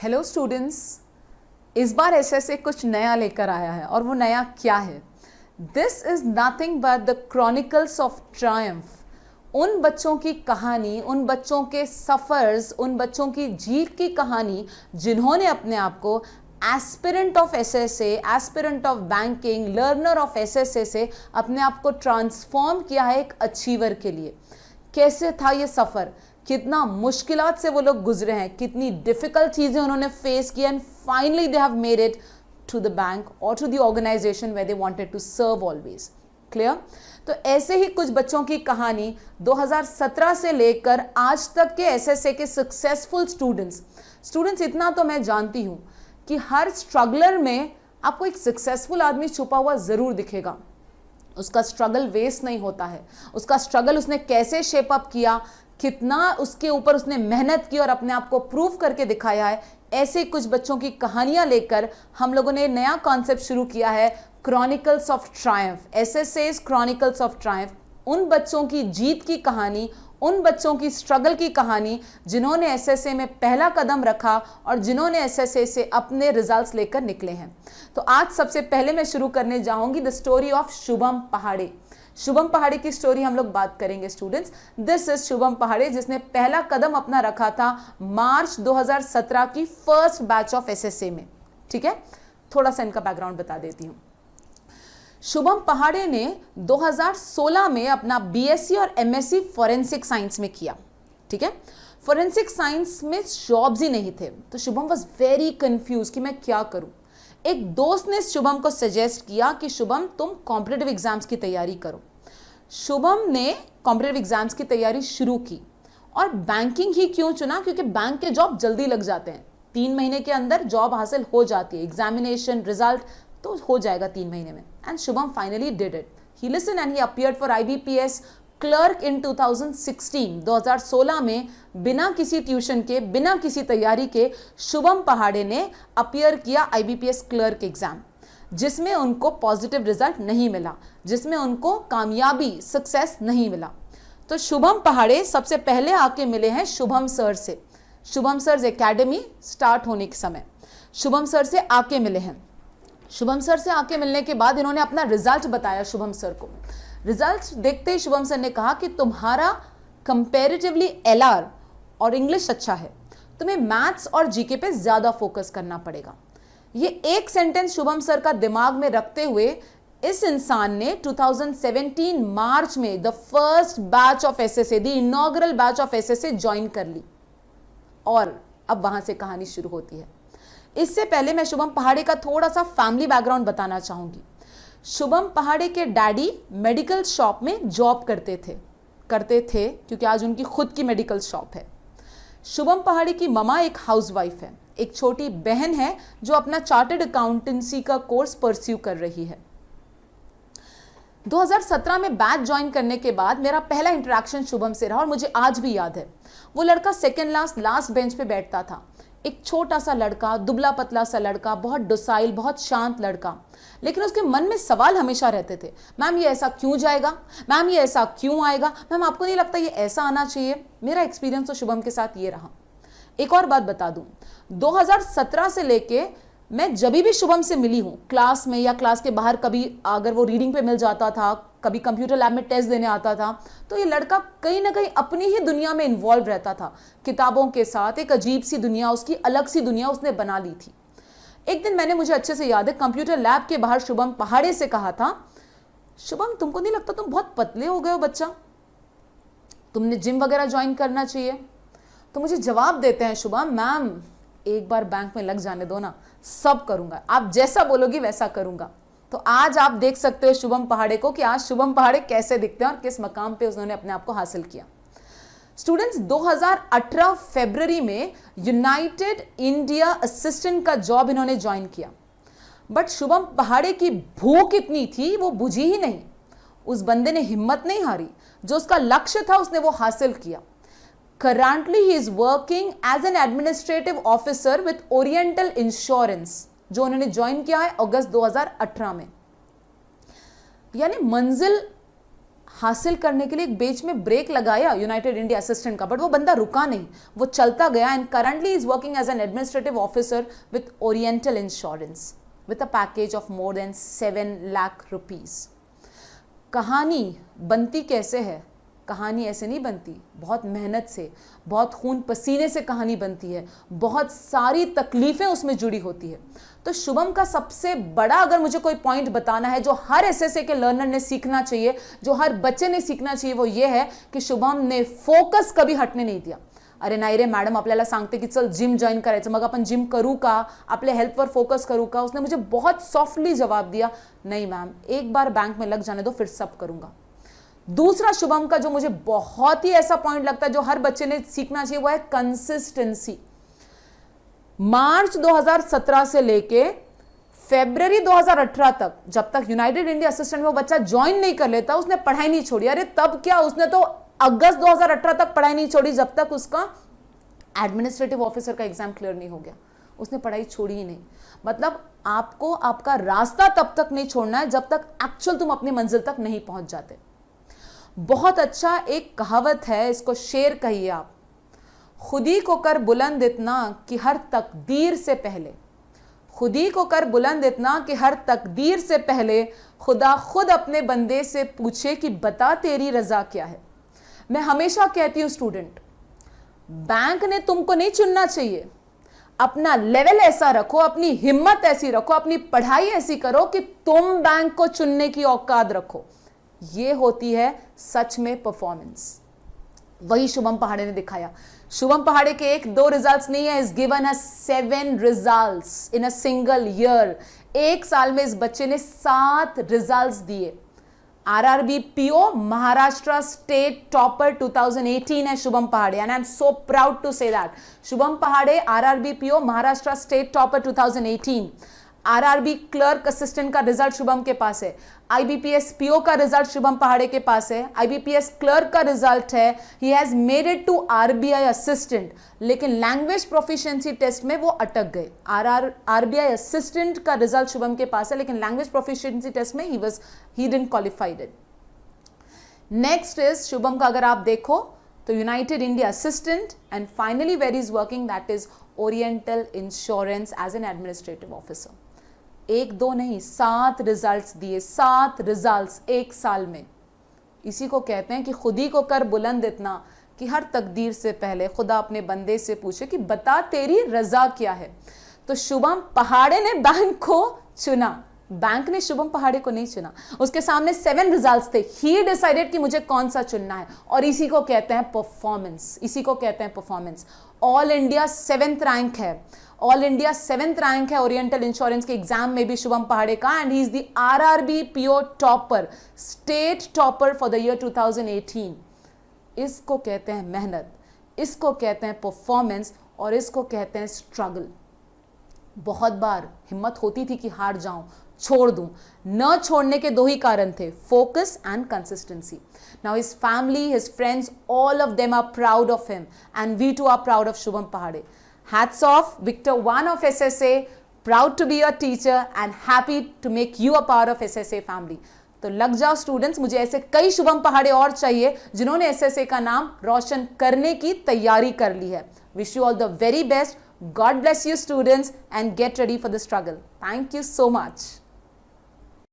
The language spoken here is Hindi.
हेलो स्टूडेंट्स, इस बार एसएसए कुछ नया लेकर आया है और वो नया क्या है? This is nothing but the chronicles of triumph. उन बच्चों की कहानी, उन बच्चों के सफर्स, उन बच्चों की जीत की कहानी जिन्होंने अपने आप को aspirant of SSA, aspirant of banking, learner of SSA से अपने आप को ट्रांसफॉर्म किया है एक अचीवर के लिए। कैसे था ये सफर, कितना मुश्किलात से वो लोग गुजरे हैं, कितनी डिफिकल्ट चीजें उन्होंने फेस की, and finally they have made it to the bank और to the organisation where they wanted to serve always. Clear? तो ऐसे ही कुछ बच्चों की कहानी 2017 से लेकर आज तक के एसएसए के सक्सेसफुल स्टूडेंट्स इतना तो मैं जानती हूं कि हर स्ट्रगलर में आपको एक सक्सेसफुल आदमी छुपा हुआ जरूर दिखेगा। उसका स्ट्रगल वेस्ट नहीं होता है, उसका स्ट्रगल उसने कैसे शेप अप किया, कितना उसके ऊपर उसने मेहनत की और अपने आप को प्रूव करके दिखाया है। ऐसे कुछ बच्चों की कहानियां लेकर हम लोगों ने नया कॉन्सेप्ट शुरू किया है, chronicles of triumph, SSA's chronicles of triumph. उन बच्चों की जीत की कहानी, उन बच्चों की स्ट्रगल की कहानी जिन्होंने एसएसए में पहला कदम रखा और जिन्होंने एसएसए से अपने रिजल्ट्स लेकर निकले हैं। तो आज सबसे पहले मैं शुरू करने जाऊंगी द स्टोरी ऑफ शुभम पहाड़े। शुभम पहाड़े की स्टोरी हम लोग बात करेंगे स्टूडेंट्स। दिस इज शुभम पहाड़े जिसने पहला कदम अपना रखा था मार्च 2017 की फर्स्ट बैच ऑफ एसएसए में। ठीक है, थोड़ा सा इनका बैकग्राउंड बता देती हूं। शुभम पहाड़े ने 2016 में अपना बीएससी और एमएससी फॉरेंसिक साइंस में किया। ठीक है, फॉरेंसिक साइंस में जॉब्स ही नहीं थे, तो शुभम वाज वेरी कंफ्यूज कि मैं क्या करूं। एक दोस्त ने शुभम को सजेस्ट किया कि शुभम तुम कॉम्पिटिटिव एग्जाम्स की तैयारी करो। शुभम ने कॉम्पिटिटिव एग्जाम्स की तैयारी शुरू की। और बैंकिंग ही क्यों चुना? क्योंकि बैंक के जॉब जल्दी लग जाते हैं, 3 महीने के अंदर जॉब हासिल हो जाती है, एग्जामिनेशन रिजल्ट तो हो जाएगा 3 महीने में। And Shubham finally did it. He listen and he appeared for IBPS clerk in 2016 में बिना किसी ट्यूशन के, बिना किसी तैयारी के शुभम पहाड़े ने अपीयर किया आईबीपीएस क्लर्क एग्जाम, जिसमें उनको पॉजिटिव रिजल्ट नहीं मिला, जिसमें उनको कामयाबी, सक्सेस नहीं मिला। तो शुभम पहाड़े सबसे पहले आके मिले हैं शुभम सर से। शुभम सर एकेडमी स्टार्ट होने के समय शुभम सर से आके मिले हैं। शुभम सर से आके मिलने के बाद इन्होंने अपना रिजल्ट बताया शुभम सर को। रिजल्ट देखते ही शुभम सर ने कहा कि तुम्हारा कंपैरेटिवली एलआर और इंग्लिश अच्छा है, तुम्हें मैथ्स और जीके पे ज्यादा फोकस करना पड़ेगा। ये एक सेंटेंस शुभम सर का दिमाग में रखते हुए इस इंसान ने 2017 मार्च में the first batch of SSA, the inaugural batch of SSA join कर ली। और अब वहां से कहानी शुरू होती है। इससे पहले मैं शुभम पहाड़े का थोड़ा सा फैमिली बैकग्राउंड बताना चाहूंगी। शुभम पहाड़े के डैडी मेडिकल शॉप में जॉब करते थे क्योंकि आज उनकी खुद की मेडिकल शॉप है। शुभम पहाड़े की ममा एक हाउसवाइफ है, एक छोटी बहन है जो अपना चार्टर्ड अकाउंटेंसी का कोर्स परस्यू कर रही है। 2017 में बैच ज्वाइन करने के बाद मेरा पहला इंटरेक्शन शुभम से रहा और मुझे आज भी याद है। वो लड़का सेकेंड लास्ट बेंच पे बैठता था। एक छोटा सा लड़का, दुबला पतला सा लड़का, बहुत डोसाइल, बहुत शांत लड़का, लेकिन उसके मन में सवाल हमेशा रहते थे। मैम ये ऐसा क्यों जाएगा, मैम ये ऐसा क्यों आएगा, मैम आपको नहीं लगता ये ऐसा आना चाहिए? मेरा एक्सपीरियंस तो शुभम के साथ ये रहा। एक और बात बता दूं, 2017 से लेके मैं जब भी शुभम से मिली हूं, क्लास में या क्लास के बाहर, कभी अगर वो रीडिंग पे मिल जाता था, कभी कंप्यूटर लैब में टेस्ट देने आता था, तो ये लड़का कहीं ना कहीं अपनी ही दुनिया में इन्वॉल्व रहता था, किताबों के साथ। एक अजीब सी दुनिया, उसकी अलग सी दुनिया उसने बना ली थी। एक दिन मैंने, मुझे अच्छे से याद है, कंप्यूटर लैब के बाहर शुभम पहाड़े से कहा था, शुभम तुमको नहीं लगता तुम बहुत पतले हो गए हो बच्चा, तुमने जिम वगैरह ज्वाइन करना चाहिए? तो मुझे जवाब देते हैं शुभम, मैम एक बार बैंक में लग जाने दो ना, सब करूंगा, आप जैसा बोलोगी वैसा करूंगा। तो आज आप देख सकते हो शुभम पहाड़े को कि आज शुभम पहाड़े कैसे दिखते हैं और किस मकाम पे उन्होंने अपने आप को हासिल किया। स्टूडेंट्स, 2018 फरवरी में यूनाइटेड इंडिया असिस्टेंट का जॉब इन्होंने ज्वाइन किया। बट शुभम पहाड़े की भूख इतनी थी, वो बुझी ही नहीं। उस बंदे ने हिम्मत नहीं हारी, जो उसका लक्ष्य था उसने वो हासिल किया। Currently he is working as an administrative officer with Oriental Insurance, जो उन्होंने ज्वाइन किया है अगस्त 2018 में। यानी मंजिल हासिल करने के लिए एक बीच में ब्रेक लगाया यूनाइटेड इंडिया असिस्टेंट का, बट वो बंदा रुका नहीं, वो चलता गया and currently is working as an administrative officer with Oriental Insurance with a package of more than 7 lakh rupees. कहानी बनती कैसे है? कहानी ऐसे नहीं बनती, बहुत मेहनत से, बहुत खून पसीने से कहानी बनती है, बहुत सारी तकलीफें उसमें जुड़ी होती है। तो शुभम का सबसे बड़ा अगर मुझे कोई पॉइंट बताना है जो हर एसएसए के लर्नर ने सीखना चाहिए, जो हर बच्चे ने सीखना चाहिए, वो ये है कि शुभम ने फोकस कभी हटने नहीं दिया। अरे नाही रे मॅडम आपल्याला सांगते की चल जिम जॉईन करायचं, मग आपण जिम करू का, आपल्या हेल्थवर फोकस करू का? उसने मुझे बहुत सॉफ्टली जवाब दिया, नहीं मैम एक बार बैंक में लग जाने दो फिर सब करूंगा। दूसरा शुभम का जो मुझे बहुत ही ऐसा पॉइंट लगता है जो हर बच्चे ने सीखना चाहिए, वो है कंसिस्टेंसी। मार्च 2017 से लेके फरवरी 2018 तक, जब तक यूनाइटेड इंडिया असिस्टेंट में वो बच्चा ज्वाइन नहीं कर लेता, उसने पढ़ाई नहीं छोड़ी। अरे तब क्या, उसने तो अगस्त 2018 तक पढ़ाई नहीं छोड़ी, जब तक उसका एडमिनिस्ट्रेटिव ऑफिसर का एग्जाम क्लियर नहीं हो गया। उसने पढ़ाई छोड़ी ही नहीं। मतलब आपको आपका रास्ता तब तक नहीं छोड़ना है जब तक एक्चुअल तुम अपनी मंजिल तक नहीं पहुंच जाते। बहुत अच्छा एक कहावत है, इसको शेर कहिए आप, खुदी को कर बुलंद इतना कि हर तकदीर से पहले, खुदी को कर बुलंद इतना कि हर तकदीर से पहले खुदा खुद अपने बंदे से पूछे कि बता तेरी रजा क्या है। मैं हमेशा कहती हूं स्टूडेंट, बैंक ने तुमको नहीं चुनना चाहिए, अपना लेवल ऐसा रखो, अपनी हिम्मत ऐसी रखो, अपनी पढ़ाई ऐसी करो कि तुम बैंक को चुनने की औकात रखो। ये होती है सच में परफॉर्मेंस। वही शुभम पहाड़े ने दिखाया। शुभम पहाड़े के 1-2 रिजल्ट्स नहीं है, is given us 7 results in a single year. एक साल में इस बच्चे ने 7 रिजल्ट्स दिए। RRB PO Maharashtra state topper 2018 है Shubham Pahade, and I am so proud to say that. Shubham Pahade RRB PO Maharashtra state topper 2018। RRB clerk assistant का रिजल्ट शुभम के पास है। आईबीपीएस पीओ का रिजल्ट शुभम पहाड़े के पास है। आईबीपीएस क्लर्क का रिजल्ट है। ही has made it to RBI assistant, लेकिन लैंग्वेज प्रोफिशिएंसी टेस्ट में वो अटक गए। आरबीआई असिस्टेंट का रिजल्ट शुभम के पास है, लेकिन लैंग्वेज प्रोफिशिएंसी टेस्ट में he didn't qualified it. Next is Shubham का अगर आप देखो तो United India assistant, and finally where is working that is Oriental Insurance as an administrative officer. 1-2 नहीं, 7 रिजल्ट्स दिए, 7 रिजल्ट्स एक साल में। इसी को कहते हैं कि खुदी को कर बुलंद इतना कि हर तकदीर से पहले खुदा अपने बंदे से पूछे कि बता तेरी रजा क्या है। तो शुभम पहाड़े ने बैंक को चुना, बैंक ने शुभम पहाड़े को नहीं चुना। उसके सामने 7 रिजल्ट्स थे, ही डिसाइडेड कि मुझे कौन सा चुनना है, और इसी को कहते हैं परफॉर्मेंस। इसी को कहते हैं performance. All India 7th rank है, ऑल इंडिया 7th रैंक है ओरिएंटल इंश्योरेंस के एग्जाम में भी शुभम पहाड़े का, and he is the RRB PO topper, state topper for the year 2018। इसको कहते हैं मेहनत, इसको कहते हैं परफॉर्मेंस, और इसको कहते हैं स्ट्रगल। बहुत बार हिम्मत होती थी कि हार जाऊं, छोड़ दूं। न छोड़ने के 2 ही कारण थे, focus and consistency. Now his family, his friends, all of them are proud of him, and we too are proud of Shubham Pahade. Hats off, Victor 1 of SSA, proud to be your teacher and happy to make you a part of SSA family. तो लग जाओ स्टूडेंट्स, मुझे ऐसे कई शुभम पहाड़े और चाहिए जिन्होंने SSA का नाम रोशन करने की तैयारी कर ली है। Wish you all the very best. God bless you students and get ready for the struggle. Thank you so much.